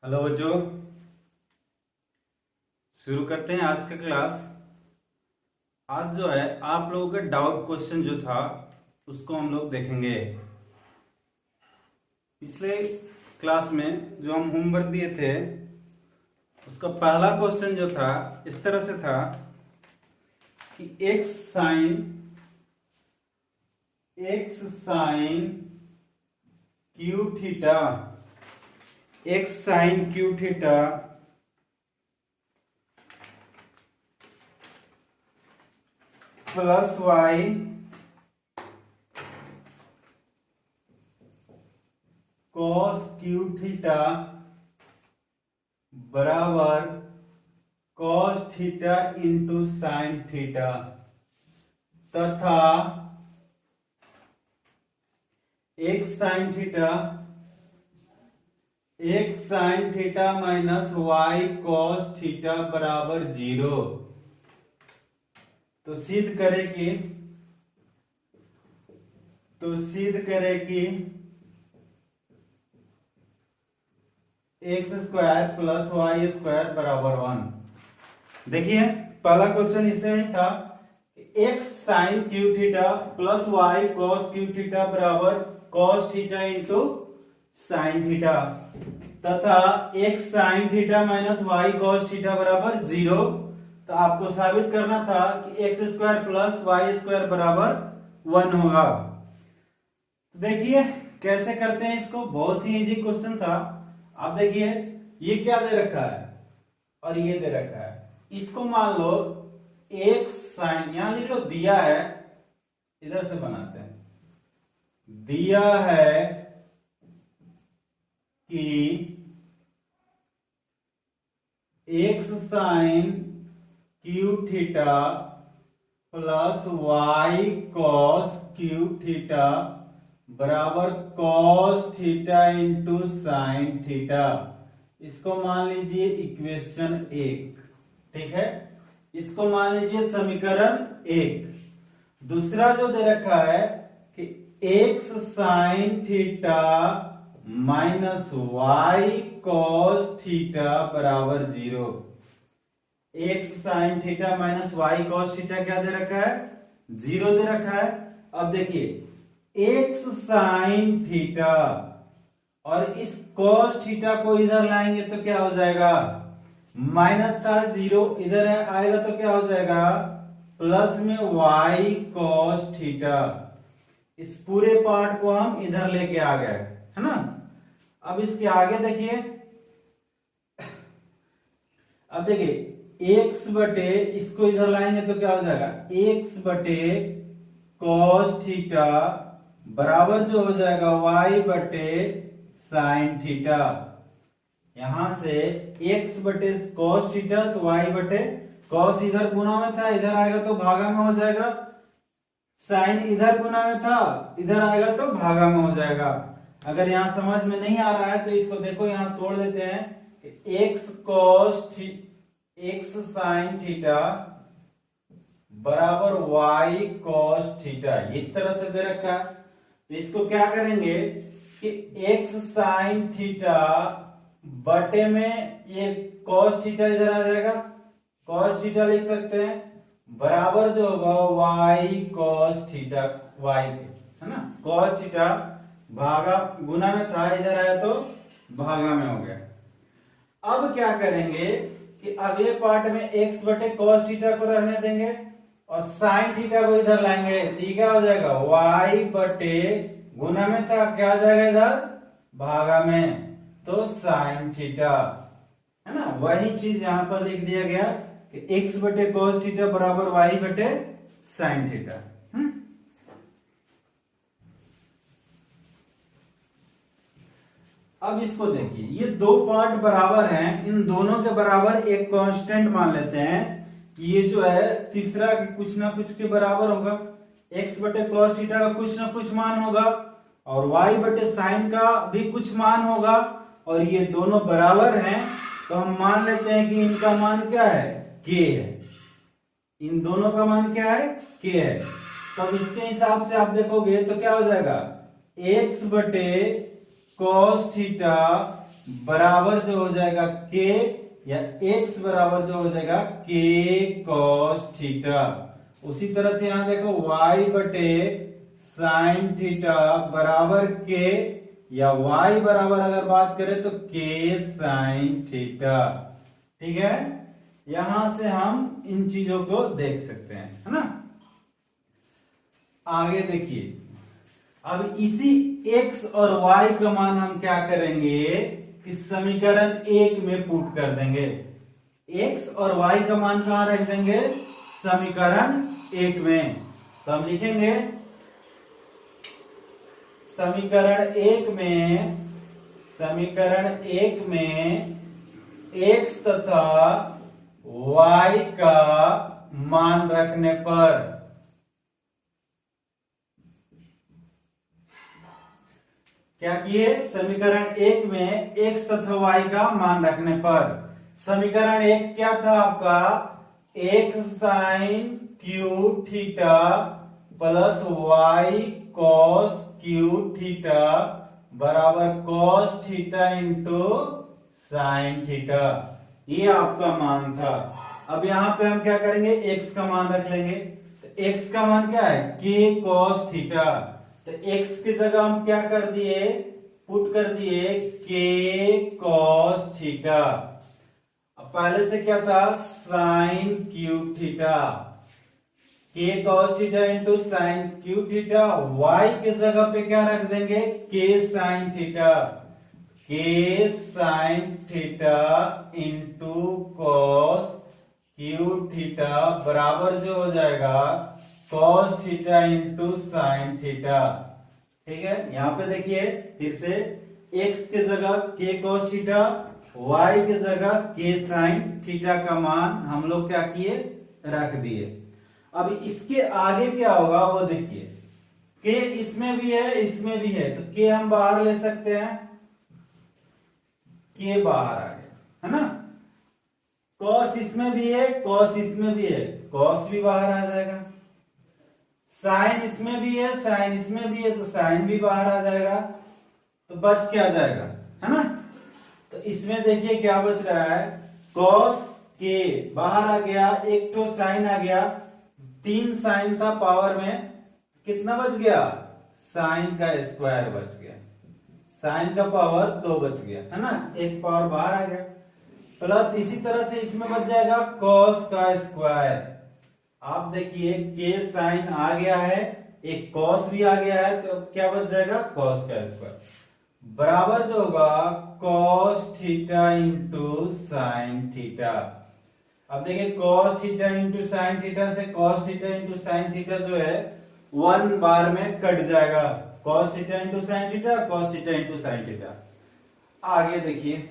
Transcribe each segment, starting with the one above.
Hello बच्चों, शुरू करते हैं आज का क्लास। आज जो है आप लोगों का डाउट क्वेश्चन जो था उसको हम लोग देखेंगे। पिछले क्लास में जो हम होमवर्क दिए थे उसका पहला क्वेश्चन जो था इस तरह से था कि x sine q theta plus y cos q theta बराबर cos theta into sine theta तथा x sine theta minus y cos theta बराबर 0। तो सिद्ध करे कि x square plus y square बराबर 1। देखिए पहला क्वेश्चन इससे ही था, x sine q theta plus y cos q theta बराबर cos theta into sine theta तथा x sine theta minus y cos theta बराबर 0। तो आपको साबित करना था कि x square plus y square बराबर 1 होगा। देखिए कैसे करते हैं इसको, बहुत ही इजी क्वेश्चन था। आप देखिए ये क्या दे रखा है और ये दे रखा है, इसको मान लो एक्स साइन, यहां लिख लो दिया है, इधर से बनाते हैं, दिया है कि x sine q theta plus y cos q theta बराबर cos theta into sine theta. इसको मान लीजिए इक्वेशन 1, ठीक है, इसको मान लीजिए समीकरण 1। दूसरा जो दे रखा है कि x sine theta minus y cos theta बराबर 0। X sine theta minus y cos theta क्या दे रखा है, 0 दे रखा है। अब देखिए एक्स साइन थीटा और इस कॉस थीटा को इधर लाएंगे तो क्या हो जाएगा, माइनस था 0, इधर है आएगा तो क्या हो जाएगा प्लस में वाई कॉस थीटा। इस पूरे पार्ट को हम इधर लेके आ गए, है ना। अब इसके आगे देखिए, अब देखिए एक्स बटे, इसको इधर लाएंगे तो क्या हो जाएगा एक्स बटे कॉस थीटा बराबर जो हो जाएगा वाई बटे साइन थीटा। यहां से एक्स बटे कॉस थीटा तो वाई बटे कॉस इधर गुना में था, इधर आएगा तो भागा में हो जाएगा, साइन इधर गुना में था, इधर आएगा तो भागा में हो जाएगा। अगर यहां समझ में नहीं आ रहा है तो इसको देखो, यहां तोड़ देते हैं, एक्स साइन थीटा बराबर वाई कॉस थीटा, इस तरह से दे रखा है। तो इसको क्या करेंगे कि एक्स साइन थीटा बटे में ये कॉस थीटा इधर आ जाएगा, कॉस थीटा लिख सकते हैं, बराबर जो होगा वाई कॉस थीटा, वाई के, है ना, कॉस थीटा भागा गुना में था, इधर आया तो भागा में हो गया। अब क्या करेंगे कि अगले पार्ट में x बटे कॉस थीटा को रहने देंगे और साइन थीटा को इधर लाएंगे, तो क्या हो जाएगा y बटे गुना में था, क्या आ जाएगा इधर भागा में, तो साइन थीटा, है ना। वही चीज यहां पर लिख दिया गया कि x बटे कॉस थीटा बराबर y बटे साइन थीटा। अब इसको देखिए, ये दो पार्ट बराबर हैं, इन दोनों के बराबर एक कांस्टेंट मान लेते हैं कि ये जो है तीसरा कुछ ना कुछ के बराबर होगा, x बटे कॉस थीटा का कुछ ना कुछ मान होगा और y बटे साइन का भी कुछ मान होगा, और ये दोनों बराबर हैं तो हम मान लेते हैं कि इनका मान क्या है, k है। इन दोनों का मान क्या है, k है। तो इसके हिसाब से आप देखोगे तो क्या हो जाएगा, x बटे कॉस थीटा बराबर जो हो जाएगा के, या x बराबर जो हो जाएगा के कॉस थीटा। उसी तरह से यहां देखो y बटे साइन थीटा बराबर के, या y बराबर अगर बात करें तो के साइन थीटा। ठीक है, यहां से हम इन चीजों को देख सकते हैं, है ना। आगे देखिए, अब इसी x और y का मान हम क्या करेंगे, इस समीकरण 1 में पुट कर देंगे। x और y का मान कहां रख देंगे, समीकरण 1 में। तो हम लिखेंगे समीकरण 1 में x तथा y का मान रखने पर क्या किए, समीकरण 1 में x तथा y का मान रखने पर, समीकरण 1 क्या था आपका, x sine q theta plus y cos q theta बराबर cos theta into sine theta, ये आपका मान था। अब यहां पे हम क्या करेंगे, x का मान रख लेंगे। तो x का मान क्या है, k कॉस थीटा। तो x की जगह हम क्या कर दिए, पुट कर दिए k कॉस थीटा। अब पहले से क्या था, sine cube theta, k cos theta into sine cube theta. y की जगह पे क्या रख देंगे, k sine theta, k sign theta into cos cube theta बराबर जो हो जाएगा cos theta into sine theta. ठीक है, यहां पे देखिए फिर से x की जगह k कॉस थीटा, y की जगह k साइन थीटा का मान हम लोग क्या किए, रख दिए। अब इसके आगे क्या होगा वो देखिए, k इसमें भी है इसमें भी है, तो k हम बाहर ले सकते हैं, k बाहर आ गया, है ना। cos इसमें भी है cos इसमें भी है, cos भी बाहर आ जाएगा। साइन इसमें भी है साइन इसमें भी है, तो साइन भी बाहर आ जाएगा। तो बच क्या जाएगा, है ना। तो इसमें देखिए क्या बच रहा है, cos के बाहर आ गया, एक तो साइन आ गया, 3 साइन था पावर में, कितना बच गया, साइन का स्क्वायर बच गया, साइन का पावर 2 बच गया, है ना, एक पावर बाहर आ गया। प्लस इसी तरह से इसमें बच जाएगा cos का स्क्वायर। आप देखिए k साइन आ गया है, एक cos भी आ गया है, तो क्या बच जाएगा, cos का स्क्वायर बराबर जो होगा cos theta into sine theta. अब देखिए cos theta into sine theta से cos theta into sine theta जो है 1 बार में कट जाएगा, cos theta into sine theta, cos theta into sine theta. आगे देखिए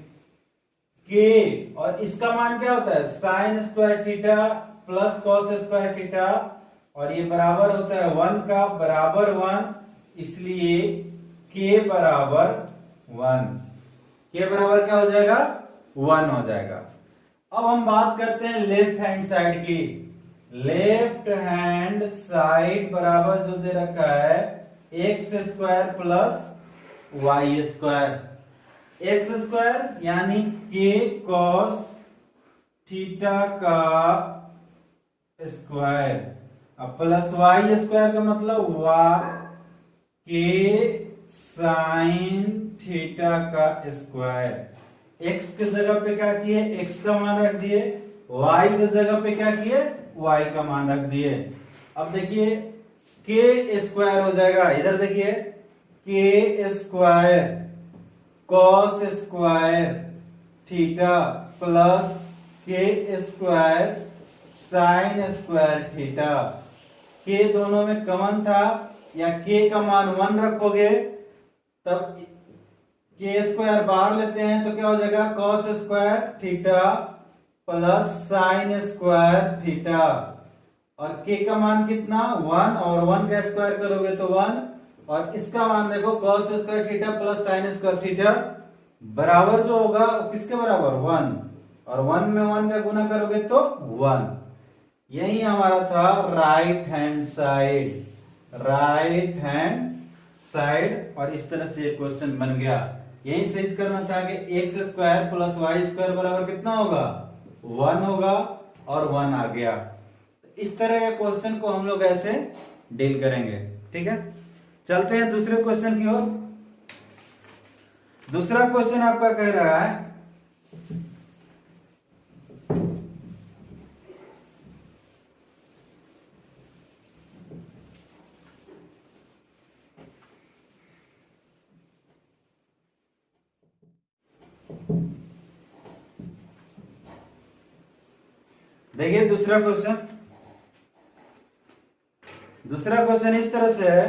k और इसका मान क्या होता है, sign square theta plus cos square theta, और ये बराबर होता है 1 का, बराबर 1, इसलिए k बराबर 1, k बराबर क्या हो जाएगा, 1 हो जाएगा। अब हम बात करते हैं लेफ्ट हैंड साइड की। लेफ्ट हैंड साइड बराबर जो दे रखा है x square plus y square, x square यानी k कॉस थीटा का स्क्वायर, अब प्लस वाई स्क्वायर का मतलब के साइन थीटा का स्क्वायर। एक्स की जगह पे क्या किए, एक्स का मान रख दिए, वाई की जगह पे क्या किए, वाई का मान रख दिए। अब देखिए के स्क्वायर हो जाएगा, इधर देखिए के square cos square theta plus के स्क्वायर साइन स्क्वायर थीटा। के दोनों में कॉमन था, या के का मान 1 रखोगे तब के स्क्वायर बाहर लेते हैं तो क्या हो जाएगा, cos square theta plus sign square theta, और के का मान कितना 1, और 1 का स्क्वायर करोगे तो 1, और इसका मान देखो cos square theta plus sign square theta बराबर जो होगा किसके बराबर 1, और 1 में 1 का गुना करोगे तो 1। यही हमारा था right hand side, right hand side, और इस तरह से क्वेश्चन बन गया। यही सिद्ध करना था कि x square plus y square बराबर कितना होगा 1 होगा और 1 आ गया। इस तरह के क्वेश्चन को हम लोग ऐसे डील करेंगे। ठीक है, चलते हैं दूसरे क्वेश्चन की ओर। दूसरा क्वेश्चन आपका कह रहा है देखिए दूसरा क्वेश्चन इस तरह से है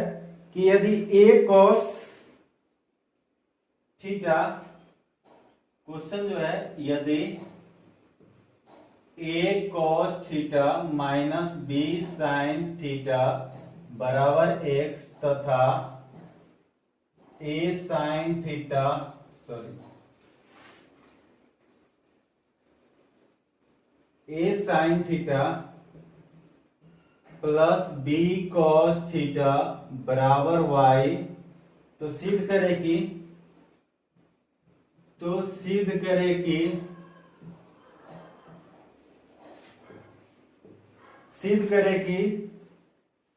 कि यदि a cos थीटा, क्वेश्चन जो है यदि a cos theta minus b sin theta बराबर x तथा a sin theta a sin theta plus b cos theta बराबर y, तो सिद्ध करे कि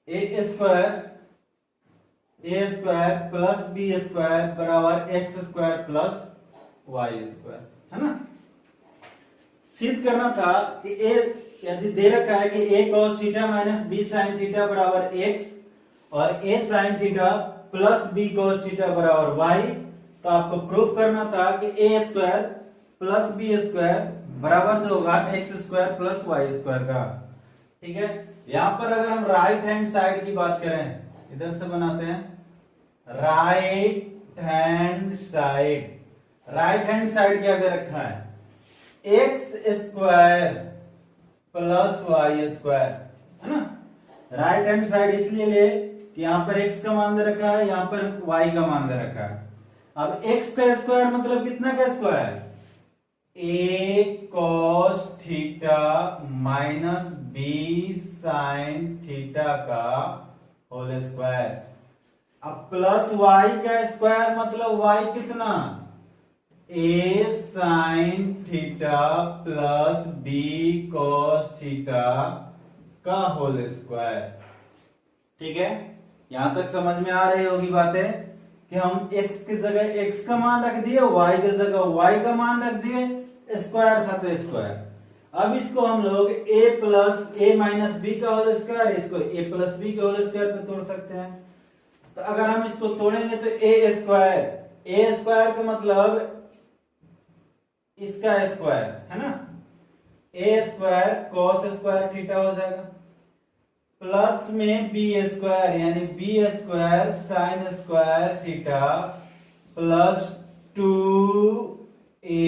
a square plus b square बराबर x square plus y square, है ना। सिद्ध करना था कि a यदि दे रखा है कि a cos theta minus b sin theta बराबर x और a sin theta plus b cos theta बराबर y, तो आपको प्रूफ करना था कि a square plus b square बराबर जो होगा x square plus y square का। ठीक है, यहां पर अगर हम राइट हैंड साइड की बात करें, इधर से बनाते हैं राइट हैंड साइड क्या दे रखा है x square plus y square, है ना। राइट हैंड साइड इसलिए ले कि यहां पर x का मान दे रखा है, यहां पर y का मान दे रखा है। अब x का स्क्वायर मतलब कितना का square a cos theta minus b sin theta का होल स्क्वायर। अब प्लस y का स्क्वायर मतलब y कितना a sin theta plus b cos theta का होल स्क्वायर। ठीक है, यहां तक समझ में आ रही होगी बातें कि हम x की जगह x का मान रख दिए, y की जगह y का मान रख दिए, स्क्वायर था तो स्क्वायर। अब इसको हम लोग a plus a minus b का होल स्क्वायर, इसको a प्लस b के होल स्क्वायर पे तोड़ सकते हैं। तो अगर हम इसको तोड़ेंगे तो a स्क्वायर का मतलब इसका स्क्वायर, है ना, a square cos square theta हो जाएगा, प्लस में b स्क्वायर यानी b square sine square theta plus 2a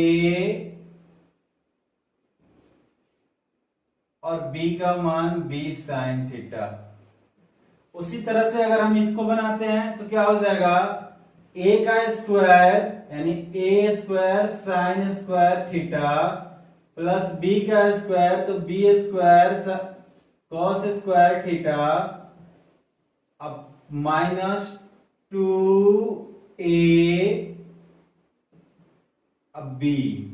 और b का मान b साइन थीटा। उसी तरह से अगर हम इसको बनाते हैं तो क्या हो जाएगा a का स्क्वायर यानी a square sine square theta plus b का स्क्वायर तो b square cos square theta अब माइनस 2a अब b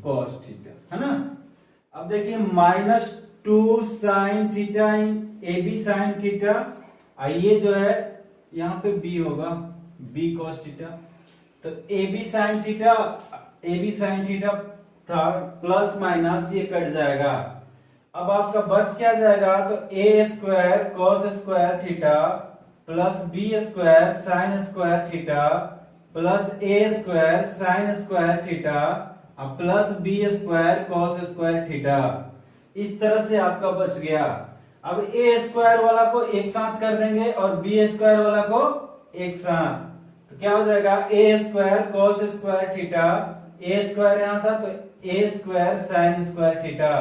कॉस थीटा, है ना। अब देखिए minus 2 sine theta a b sine theta, ये जो है यहाँ पे b होगा b कॉस थीटा, तो ए बी साइन थीटा था प्लस माइनस ये कट जाएगा। अब आपका बच क्या जाएगा तो a square cos square theta plus b square sine square theta plus a square sine square theta अब plus b square cos square theta. इस तरह से आपका बच गया। अब a स्क्वायर वाला को एक साथ कर देंगे और b स्क्वायर वाला को एक साथ, तो क्या हो जाएगा a square cos square theta, a square यहां था तो a square sine square theta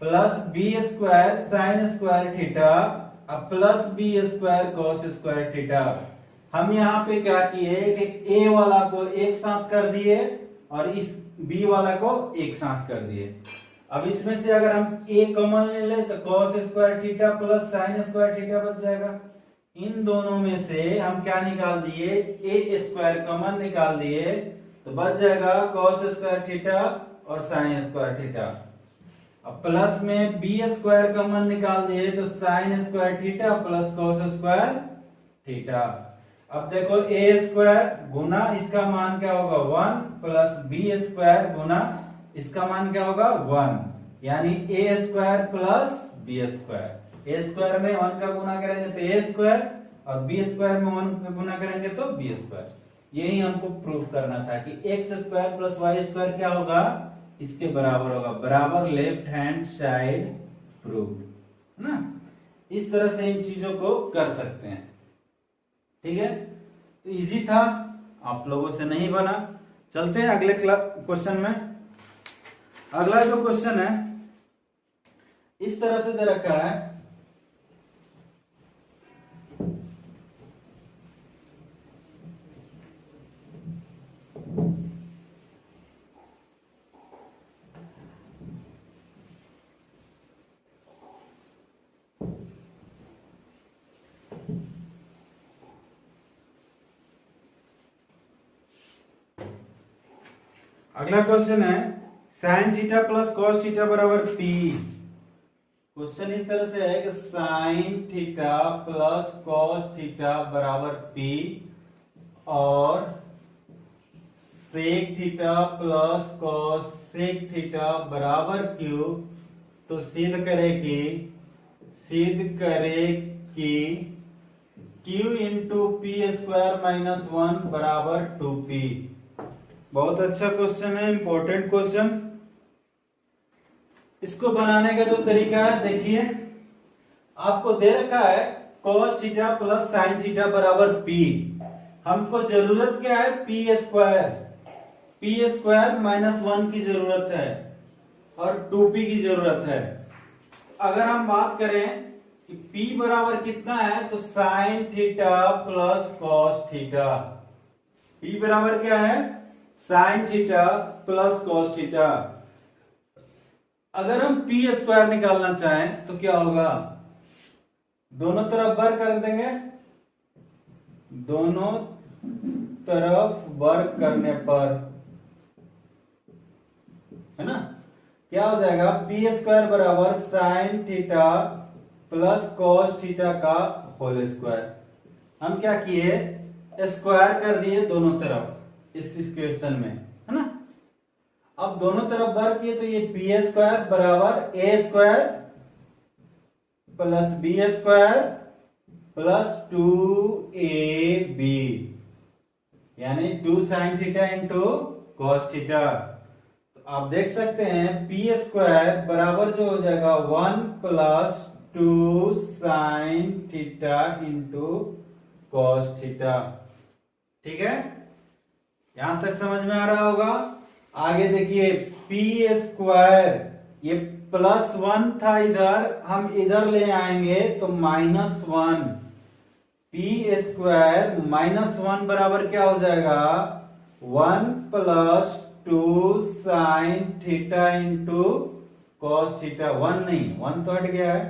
plus b square sine square theta अब plus b square cos square theta. हम यहाँ पे क्या किए कि a वाला को एक साथ कर दिए और इस b वाला को एक साथ कर दिए। अब इसमें से अगर हम a कॉमन ले ले तो cos square theta plus sign square theta बच जाएगा। इन दोनों में से हम क्या निकाल दिए a स्क्वायर कॉमन निकाल दिए तो बच जाएगा cos स्क्वायर थीटा और sin स्क्वायर थीटा। अब प्लस में बी स्क्वायर कॉमन निकाल दिए तो sin square theta plus cos square theta. अब देखो ए स्क्वायर गुना इसका मान क्या होगा 1 प्लस बी स्क्वायर गुना इसका मान क्या होगा 1, यानी ए स्क्वायर प्लस बी स्क्वायर। ए स्क्वायर में 1 का गुना करेंगे तो ए स्क्वायर और बी स्क्वायर में 1 का गुना करेंगे तो बी स्क्वायर। यही हमको प्रूव करना था कि x square plus y square क्या होगा, इसके बराबर होगा, बराबर लेफ्ट हैंड साइड प्रूव ना। इस तरह से इन चीजों को कर सकते हैं। ठीक है, तो इजी था, आप लोगों से नहीं बना। चलते हैं अगले क्वेश्चन में। अगला जो क्वेश्चन है इस तरह से दे रखा है, अगला क्वेश्चन है sine theta plus cos theta बराबर पी। क्वेश्चन इस तरह से है कि sine theta plus cos theta बराबर पी और sec theta plus cosec theta बराबर क्यू। तो सिद्ध करे कि Q into P square minus 1 बराबर 2p। बहुत अच्छा क्वेश्चन है, इंपॉर्टेंट क्वेश्चन। इसको बनाने का जो तरीका है देखिए, आपको दे रखा है cos theta plus sine theta बराबर p। हमको जरूरत क्या है, पी स्क्वायर माइनस 1 की जरूरत है और 2p की जरूरत है। अगर हम बात करें कि p बराबर कितना है तो sign theta plus cos theta. p बराबर क्या है, sine theta plus cos theta. अगर हम पी स्क्वायर निकालना चाहें तो क्या होगा, दोनों तरफ वर्ग कर देंगे, दोनों तरफ वर्ग करने पर है ना क्या हो जाएगा, पी स्क्वायर बराबर sign theta plus cos theta का होल स्क्वायर। हम क्या किए, स्क्वायर कर दिए दोनों तरफ इस इक्वेशन में, है ना। अब दोनों तरफ वर्ग किए तो ये पी स्क्वायर बराबर a square plus b square plus 2ab, यानी 2 sine theta into cos theta. तो आप देख सकते हैं पी स्क्वायर बराबर जो हो जाएगा 1 plus 2 sine theta into cos theta. ठीक है, यहां तक समझ में आ रहा होगा। आगे देखिए पी स्क्वायर, ये प्लस 1 था इधर, हम इधर ले आएंगे तो माइनस 1। पी स्क्वायर माइनस 1 बराबर क्या हो जाएगा, 1 plus 2 sine theta into cos theta. 1 नहीं, 1 तो हट गया है,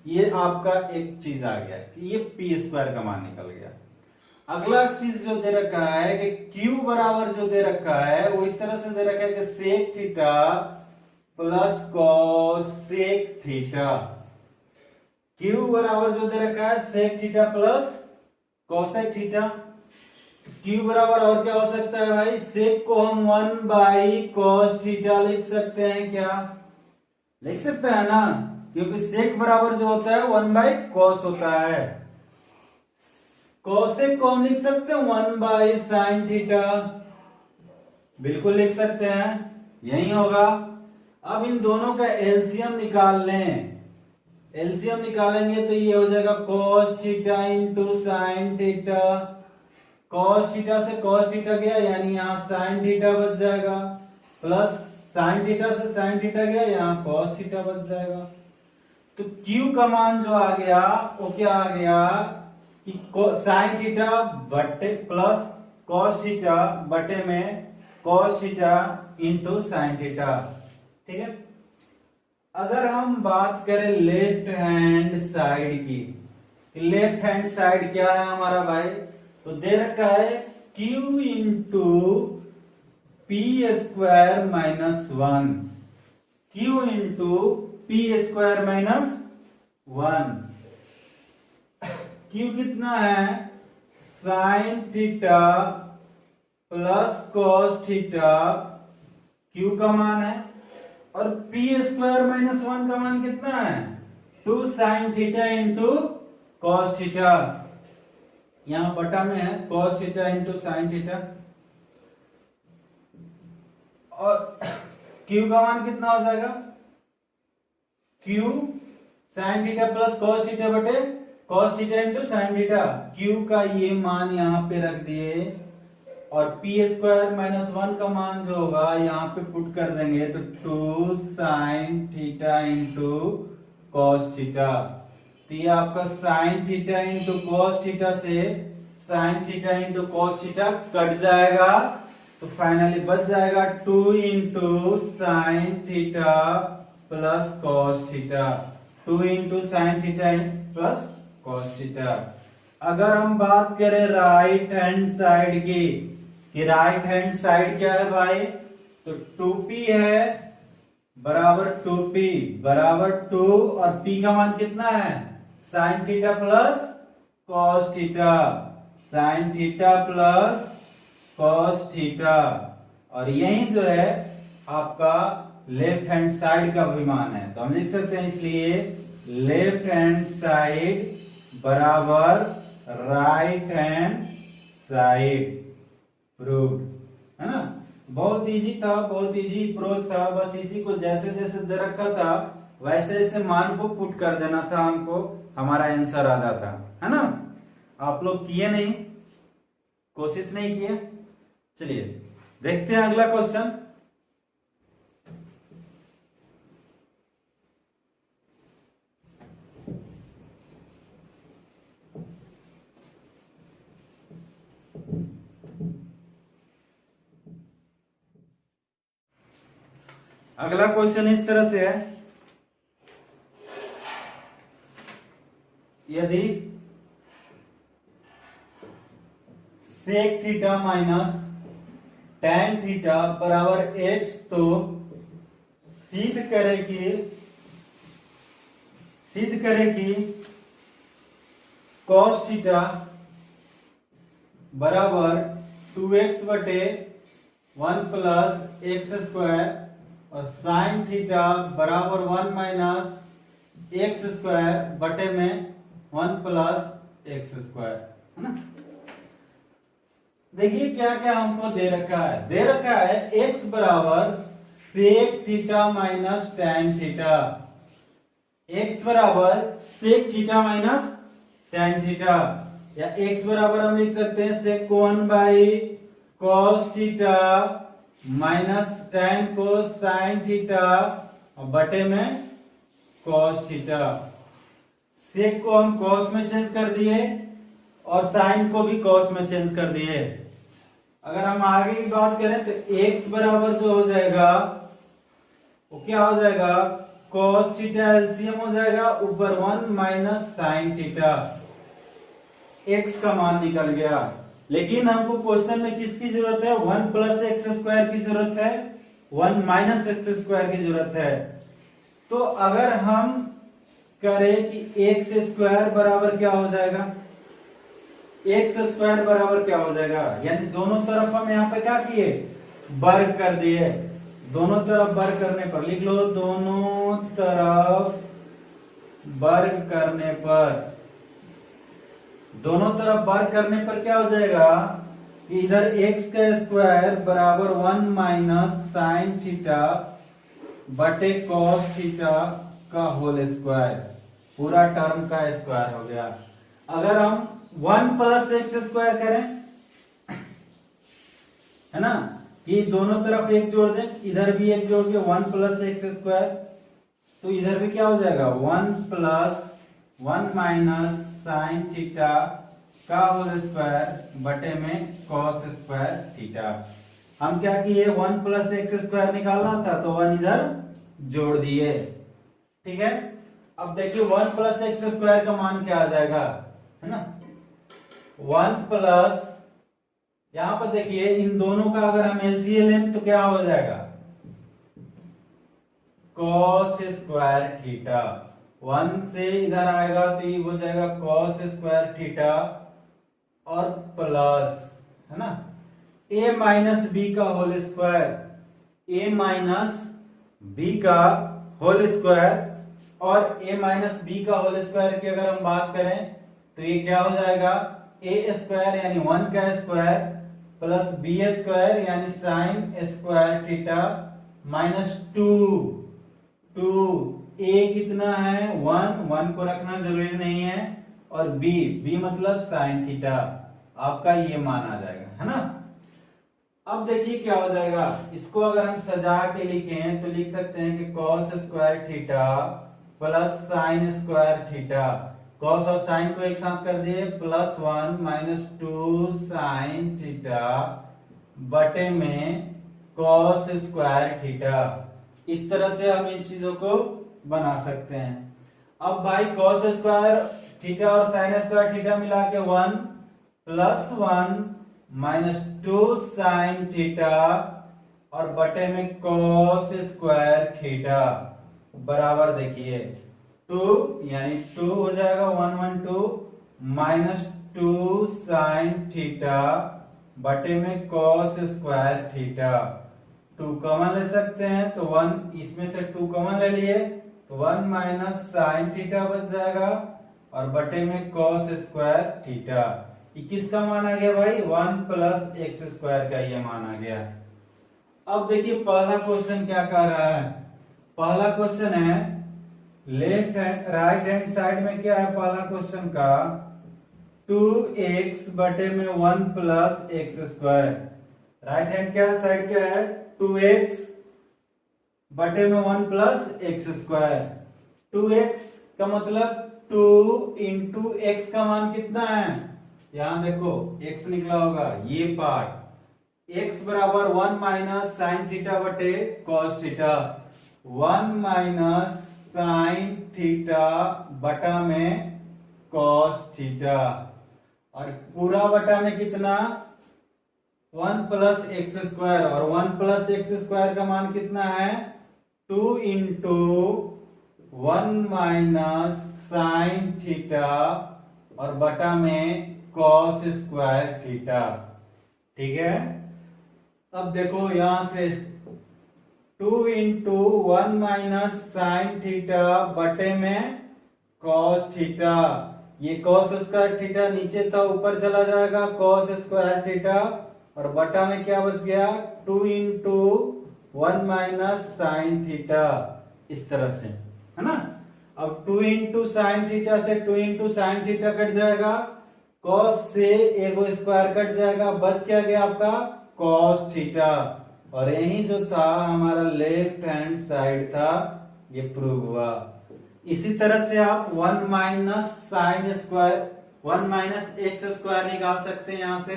ये आपका एक चीज आ गया, ये पी स्क्वायर का मान निकल गया। अगला चीज जो दे रखा है कि Q बराबर जो दे रखा है वो इस तरह से दे रखा है कि sec theta plus cosec theta. Q बराबर जो दे रखा है sec theta plus cosec theta. Q बराबर और क्या हो सकता है भाई, सेक को हम 1 बाई कॉस थीटा लिख सकते हैं, क्या लिख सकते हैं ना, क्योंकि सेक बराबर जो होता है 1 बाई कॉस होता है। कॉसेक को हम लिख सकते हैं 1 बाई साइन थीटा, बिल्कुल लिख सकते हैं, यही होगा। अब इन दोनों का एलसीएम निकाल लें, एलसीएम निकालेंगे तो ये हो जाएगा cos theta into sine theta. cos theta से cos थीटा गया, यानी यहाँ साइन थीटा बच जाएगा, प्लस साइन थीटा से साइन थीटा गया, यहाँ cos थीटा बच जाएगा। तो Q का मान जो आ गया वो क्या आ गया कि साइन थीटा बटे प्लस कॉस थीटा बटे में cos theta into sine theta. ठीक है, अगर हम बात करें लेफ्ट हैंड साइड की, लेफ्ट हैंड साइड क्या है हमारा भाई, तो दे रखा है Q into P square minus 1 Q into P square minus 1। Q कितना है sine theta plus cos theta, q का मान है, और पी स्क्वायर माइनस 1 का मान कितना है 2 sine theta into cos theta. यहां बटा में है cos theta into sine theta, और क्यू का मान कितना हो जाएगा q sine theta plus cos theta बटे cos theta into sine theta. Q का ये मान यहां पे रख दिए, और पी स्क्वायर माइनस 1 का मान जो होगा यहाँ पे पुट कर देंगे, तो 2 sine theta into cos theta. तो ये आपका sine theta into cos theta से sine theta into cos theta cut जाएगा, तो फाइनली बच जाएगा 2 into sine theta plus cos theta, 2 into sine theta plus cos theta. अगर हम बात करें राइट हैंड साइड की, कि राइट हैंड साइड क्या है भाई, तो 2p है बराबर 2p बराबर 2, और p का मान कितना है sine theta plus cos theta, sign theta plus cos theta. और यही जो है आपका लेफ्ट हैंड साइड का भी मान है, तो हम लिख सकते हैं इसलिए लेफ्ट हैंड साइड बराबर राइट हैंड साइड। प्रूव्ड, है ना। बहुत इजी था, बहुत इजी अप्रोच था, बस इसी को जैसे जैसे दे रखा था वैसे वैसे मान को पुट कर देना था, हमको हमारा आंसर आ जाता, है ना। आप लोग किए नहीं, कोशिश नहीं किए। चलिए देखते हैं अगला क्वेश्चन। अगला क्वेश्चन इस तरह से है, यदि sec theta minus tan theta बराबर एक्स, तो सिद्ध करे कि कॉस थीटा बराबर 2x बटे 1 प्लस एक्स स्क्वायर, और साइन थीटा बराबर 1 माइनस एक्स स्क्वायर बटे में 1 प्लस एक्स स्क्वायर, है ना। देखिए क्या क्या हमको दे रखा है, दे रखा है x बराबर sec theta minus tan theta, x बराबर sec theta minus tan theta, या x बराबर हम लिख सकते हैं sec 1 by cos theta minus tan को साइन थीटा और बटे में कॉस थीटा। सेक को हम कॉस में चेंज कर दिए और साइन को भी कॉस में चेंज कर दिए। अगर हम आगे की बात करें तो x बराबर जो हो जाएगा वो क्या हो जाएगा कॉस थीटा एलसीएम हो जाएगा, ऊपर 1 माइनस साइन थीटा, x का मान निकल गया। लेकिन हमको क्वेश्चन में किसकी जरूरत है 1 प्लस एक्स स्क्वायर की जरूरत है, 1 माइनस एक्स स्क्वायर की जरूरत है। तो अगर हम करें कि एक्स स्क्वायर बराबर क्या हो जाएगा, एक्स स्क्वायर बराबर क्या हो जाएगा, यानी दोनों तरफ हम यहाँ पे क्या किए वर्ग कर दिए। दोनों तरफ वर्ग करने पर लिख लो, दोनों तरफ वर्ग करने पर, दोनों तरफ वर्ग करने पर क्या हो जाएगा कि इधर एक्स का स्क्वायर बराबर 1 माइनस साइन थीटा बटे कॉस थीटा का होल स्क्वायर, पूरा टर्म का स्क्वायर हो गया। अगर हम 1 प्लस एक्स स्क्वायर करें, है ना, कि दोनों तरफ एक जोड़ दें, इधर भी एक जोड़ के 1 प्लस एक्स स्क्वायर, तो इधर भी क्या हो जाएगा 1 प्लस 1 माइनस साइन थीटा का होल स्क्वायर बटे में कॉस स्क्वायर थीटा। हम क्या किए 1 प्लस एक्स स्क्वायर निकालना था तो 1 इधर जोड़ दिए, ठीक है। अब देखिए 1 प्लस एक्स स्क्वायर का मान क्या आ जाएगा, है ना, 1 प्लस यहां पर देखिए इन दोनों का अगर हम एलसीएम लें तो क्या हो जाएगा, cos स्क्वायर थीटा। 1 से इधर आएगा तो ये हो जाएगा cos स्क्वायर थीटा और प्लस, है ना, a माइनस बी का whole square, a minus b का होल स्क्वायर। और a माइनस बी का होल स्क्वायर की अगर हम बात करें तो ये क्या हो जाएगा, a स्क्वायर यानी 1 का स्क्वायर प्लस बी स्क्वायर यानी sign square theta minus 2 a कितना है 1 को रखना जरूरी नहीं है, और b मतलब साइन थीटा, आपका ये मान आ जाएगा, है ना। अब देखिए क्या हो जाएगा, इसको अगर हम सजा के लिखें तो लिख सकते हैं कि cos square theta plus sign square theta, cos और साइन को एक साथ कर दिए, +1 माइनस 2 साइन थीटा बटे में cos स्क्वायर थीटा। इस तरह से हम इन चीजों को बना सकते हैं। अब भाई cos स्क्वायर थीटा और साइन स्क्वायर थीटा मिला के 1 +1 माइनस 2 साइन थीटा और बटे में cos स्क्वायर थीटा बराबर देखिए 2 यानी 2 हो जाएगा 112 माइनस 2 साइन थीटा बटे में cos स्क्वायर थीटा। 2 कॉमन ले सकते हैं तो 1 इसमें से 2 कॉमन ले लिए तो 1 माइनस साइन थीटा बच जाएगा और बटे में cos स्क्वायर थीटा। 21 का मान आ गया भाई, 1 प्लस एक्स स्क्वायर का ये मान आ गया। अब देखिए पहला क्वेश्चन क्या कह रहा है, पहला क्वेश्चन है left hand right hand side में क्या है, पहला क्वेश्चन का 2x बटे में 1 plus x square. Right hand क्या साइड क्या है 2x बटे में 1 प्लस एक्स स्क्वायर। 2x का मतलब 2 इंटू एक्स का मान कितना है, यहां देखो x निकला होगा ये पार्ट, x बराबर 1 माइनस साइन थीटा बटे cos theta, 1 minus sine theta बटा में कॉस थीटा और पूरा बटा में कितना 1 प्लस एक्स स्क्वायर, और 1 प्लस एक्स स्क्वायर का मान कितना है 2 इंटू 1 माइनस साइन थीटा और बटा में कॉस स्क्वायर थीटा। ठीक है, अब देखो यहां से 2 इंटू 1 माइनस साइन थीटा बटे में कॉस थीटा, ये कॉस स्क्वायर थीटा नीचे था ऊपर चला जाएगा कॉस स्क्वायर थीटा और बटा में क्या बच गया 2 इंटू 1 माइनस साइन थीटा, इस तरह से, है ना। अब 2 इंटू साइन थीटा से 2 इंटू साइन थीटा कट जाएगा, कॉस से एगो स्क्वायर कट जाएगा, बच क्या गया आपका कॉस थीटा, और यही जो था हमारा लेफ्ट हैंड साइड था, ये प्रूव हुआ। इसी तरह से आप 1 minus sine square 1 minus x square निकाल सकते हैं। यहां से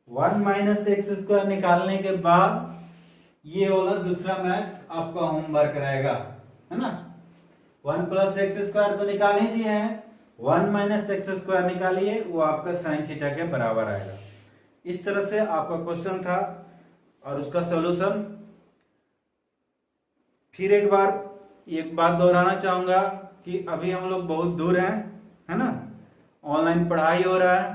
1 माइनस एक्स स्क्वायर निकालने के बाद ये वाला दूसरा मैथ आपका होमवर्क रहेगा, है ना। 1 प्लस एक्स स्क्वायर तो निकाल ही दिए हैं, 1 माइनस एक्स स्क्वायर निकालिए, वो आपका साइन थीटा के बराबर आएगा। इस तरह से आपका क्वेश्चन था और उसका सॉल्यूशन। फिर एक बात दोहराना चाहूंगा कि अभी हम लोग बहुत दूर हैं, है ना, ऑनलाइन पढ़ाई हो रहा है,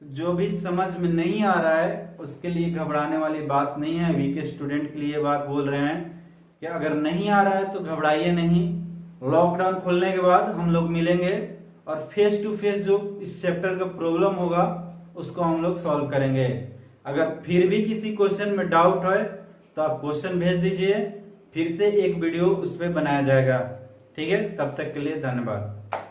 जो भी समझ में नहीं आ रहा है उसके लिए घबराने वाली बात नहीं है। वीक स्टूडेंट के लिए बात बोल रहे हैं कि अगर नहीं आ रहा है तो घबराइए नहीं, लॉकडाउन खुलने के बाद हम लोग मिलेंगे और फेस टू फेस जो इस चैप्टर का प्रॉब्लम होगा उसको हम लोग सॉल्व करेंगे। अगर फिर भी किसी क्वेश्चन में डाउट है तो आप क्वेश्चन भेज दीजिए, फिर से एक वीडियो उस पर बनाया जाएगा। ठीक है, तब तक के लिए धन्यवाद।